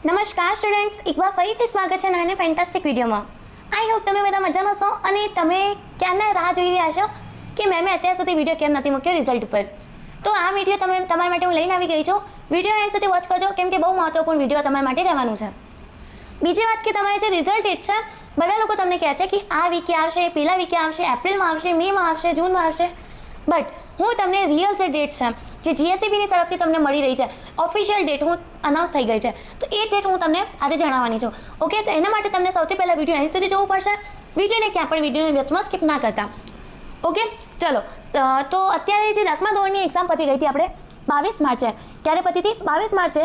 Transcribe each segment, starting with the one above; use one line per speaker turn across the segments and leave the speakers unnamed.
નમસ્કાર સ્ટુડન્ટ્સ, એક વાર ફરીથી સ્વાગત છે નાની ફેન્ટાસ્ટિક વિડીયોમાં. આઈ હોપ તમે બધા મજામાં છો અને તમે ક્યારના રાહ જોઈ રહ્યા છો કે મેં અત્યાર સુધી વિડીયો કેમ નથી મૂક્યો રિઝલ્ટ ઉપર. તો આ વિડીયો તમારા માટે હું લઈને આવી ગઈ છું. વિડીયો અહીં સુધી વોચ કરજો કેમ કે બહુ મહત્વપૂર્ણ વિડીયો તમારા માટે રહેવાનું છે. બીજી વાત કે તમારે જે રિઝલ્ટ ડેટ છે, બધા લોકો તમને કહે છે કે આ વીકે આવશે, પેલા વીકે આવશે, એપ્રિલમાં આવશે, મેમાં આવશે, જૂનમાં આવશે. બટ હું તમને રિયલ જે ડેટ છે, જે જીએસસીબીની તરફથી તમને મળી રહી છે, ઓફિશિયલ ડેટ હું અનાઉન્સ થઈ ગઈ છે, તો એ ડેટ હું તમને આજે જણાવવાની છું. ઓકે, તો એના માટે તમને સૌથી પહેલાં વિડીયો અહીં સુધી જોવું પડશે. વિડીયોને ક્યાં પણ વિડીયોની વચમાં સ્કીપ ના કરતા. ઓકે, ચલો. તો અત્યારે જે 10મા ધોરણની એક્ઝામ પતી ગઈ હતી આપણે 22 માર્ચે. ક્યારે પતી હતી? 22 માર્ચે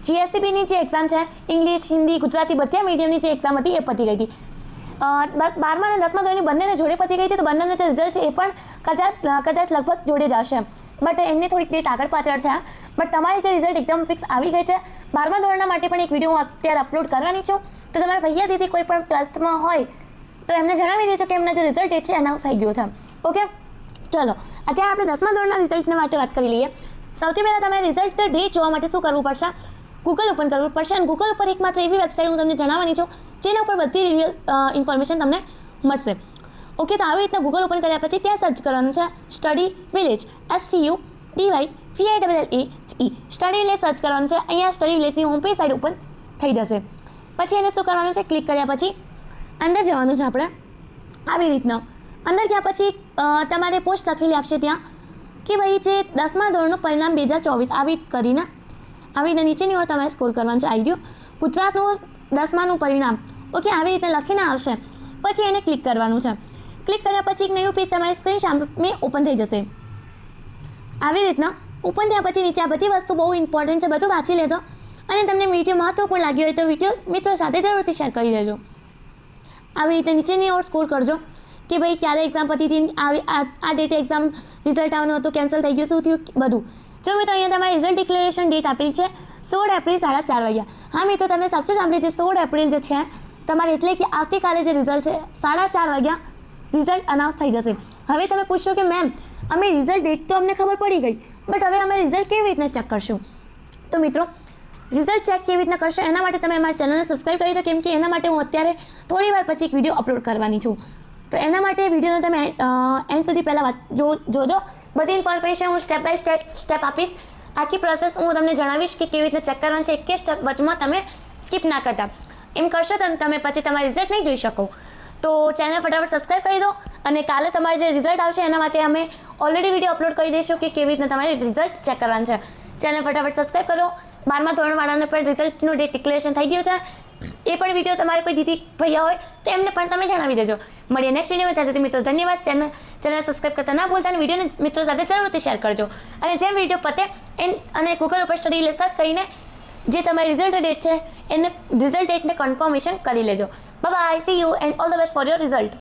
જીએસસીબીની જે એક્ઝામ છે, ઇંગ્લિશ, હિન્દી, ગુજરાતી બધા મીડિયમની જે એક્ઝામ હતી એ પતી ગઈ હતી. 12મા અને 10મા ધોરણની બંનેને જોડે પતી ગઈ હતી, તો બંનેના જે રિઝલ્ટ છે એ પણ કદાચ લગભગ જોડે જ આવશે. બટ એમની થોડીક ડેટ આગળ પાછળ છે. બટ તમારી જે રિઝલ્ટ એકદમ ફિક્સ આવી ગઈ છે. 12મા ધોરણના માટે પણ એક વિડીયો હું અત્યારે અપલોડ કરવાની છું. તો તમારા ભૈયા દીદી કોઈ પણ 12થમાં હોય તો એમને જણાવી દેજો કે એમના જે રિઝલ્ટ ડેટ છે એનાઉન્સ થઈ ગયો છે. ઓકે, ચલો. અત્યારે આપણે 10મા ધોરણના રિઝલ્ટના માટે વાત કરી લઈએ. સૌથી પહેલાં તમારે રિઝલ્ટ ડેટ જોવા માટે શું કરવું પડશે? ગૂગલ ઓપન કરવું પડશે. અને ગૂગલ ઉપર એકમાત્ર એવી વેબસાઇટ હું તમને જણાવવાની છું જેના ઉપર બધી રિયલ ઇન્ફોર્મેશન તમને મળશે. ઓકે, તો આવી રીતના ગૂગલ ઓપન કર્યા પછી ત્યાં સર્ચ કરવાનું છે study village, STUDYVILLAGE. Study village search કરવાનું છે. અહીંયા સ્ટડી વિલેજની હોમ પેજ સાઇડ ઓપન થઈ જશે. પછી એને શું કરવાનું છે? ક્લિક કર્યા પછી અંદર જવાનું છે આપણે. આવી રીતના અંદર ગયા પછી તમારે પોસ્ટ લખેલી આપશે ત્યાં કે ભાઈ જે 10મા ધોરણનું પરિણામ 2024 આવી કરીને આવી રીતે નીચેની હોય તમારે સ્ક્રોલ કરવાનું છે. આવી રહ્યું ગુજરાતનું 10માનું પરિણામ. ઓકે, આવી રીતે લખીને આવશે. પછી એને ક્લિક કરવાનું છે. ક્લિક કર્યા પછી એક નવું પેજ તમારી સ્ક્રીન સામે ઓપન થઈ જશે. આવી રીતના ઓપન થયા પછી નીચે આ બધી વસ્તુ બહુ ઇમ્પોર્ટન્ટ છે, બધું વાંચી લેજો. અને તમને વિડીયો મહત્વપૂર્ણ લાગ્યો હોય તો વિડીયો મિત્રો સાથે જરૂરથી શેર કરી દેજો. આવી રીતે નીચેની ઓર સ્કોર કરજો કે ભાઈ ક્યારે એક્ઝામ પતી હતી, આ ડેટે એક્ઝામ રિઝલ્ટ આવવાનું હતું, કેન્સલ થઈ ગયું, શું થયું, બધું. જો મિત્રો અહીંયા તમારી રિઝલ્ટ ડિક્લેરેશન ડેટ આપેલી છે 16 એપ્રિલ 4:30 વાગ્યા. હા મિત્રો, તમે સાચું સાંભળ્યું છે. 16 એપ્રિલ જે છે તમારે એટલે કે આવતીકાલે જે રિઝલ્ટ છે 4:30 વાગ્યા રિઝલ્ટ અનાઉન્સ થઈ જશે. હવે તમે પૂછશો કે મેમ અમે રિઝલ્ટ ડેટ તો અમને ખબર પડી ગઈ, બટ હવે અમે રિઝલ્ટ કેવી રીતના ચેક કરશું? તો મિત્રો રિઝલ્ટ ચેક કેવી રીતના કરશો એના માટે તમે અમારી ચેનલને સબસ્ક્રાઈબ કરી દો, કેમ કે એના માટે હું અત્યારે થોડી વાર પછી એક વિડીયો અપલોડ કરવાની છું. તો એના માટે વિડીયોને તમે એન્ડ સુધી પહેલાં જોજો. બધી ઇન્ફોર્મેશન હું સ્ટેપ બાય સ્ટેપ આપીશ. આખી પ્રોસેસ હું તમને જણાવીશ કે કેવી રીતના ચેક કરવાનું છે. એક સ્ટેપ વચમાં તમે સ્કીપ ના કરતા. એમ કરશો તો તમે પછી તમારા રિઝલ્ટ નહીં જોઈ શકો. તો ચેનલ ફટાફટ સબસ્ક્રાઈબ કરી દો. અને કાલે તમારે જે રિઝલ્ટ આવશે એના માટે અમે ઓલરેડી વિડીયો અપલોડ કરી દઈશું કે કેવી રીતના તમારે રિઝલ્ટ ચેક કરવાનું છે. ચેનલ ફટાફટ સબસ્ક્રાઈબ કરો. 12મા ધોરણવાળાને પણ રિઝલ્ટનું ડેટ ડિક્લેરેશન થઈ ગયું છે. એ પણ વિડીયો તમારે કોઈ દીદી ભૈયા હોય તો એમને પણ તમે જણાવી દેજો. મળીએ નેક્સ્ટ વિડીયોમાં. ત્યાં સુધી મિત્રો ધન્યવાદ. ચેનલ સબસ્ક્રાઈબ કરતા ના ભૂલતા અને વિડીયોને મિત્રો સાથે જરૂરથી શેર કરજો. અને જેમ વિડીયો પતે અને ગૂગલ ઉપર સ્ટડી વિલેજ સર્ચ કરીને જે તમારી રિઝલ્ટ ડેટ છે એને રિઝલ્ટ ડેટને કન્ફર્મેશન કરી લેજો. Bye, see you and all the best for your result.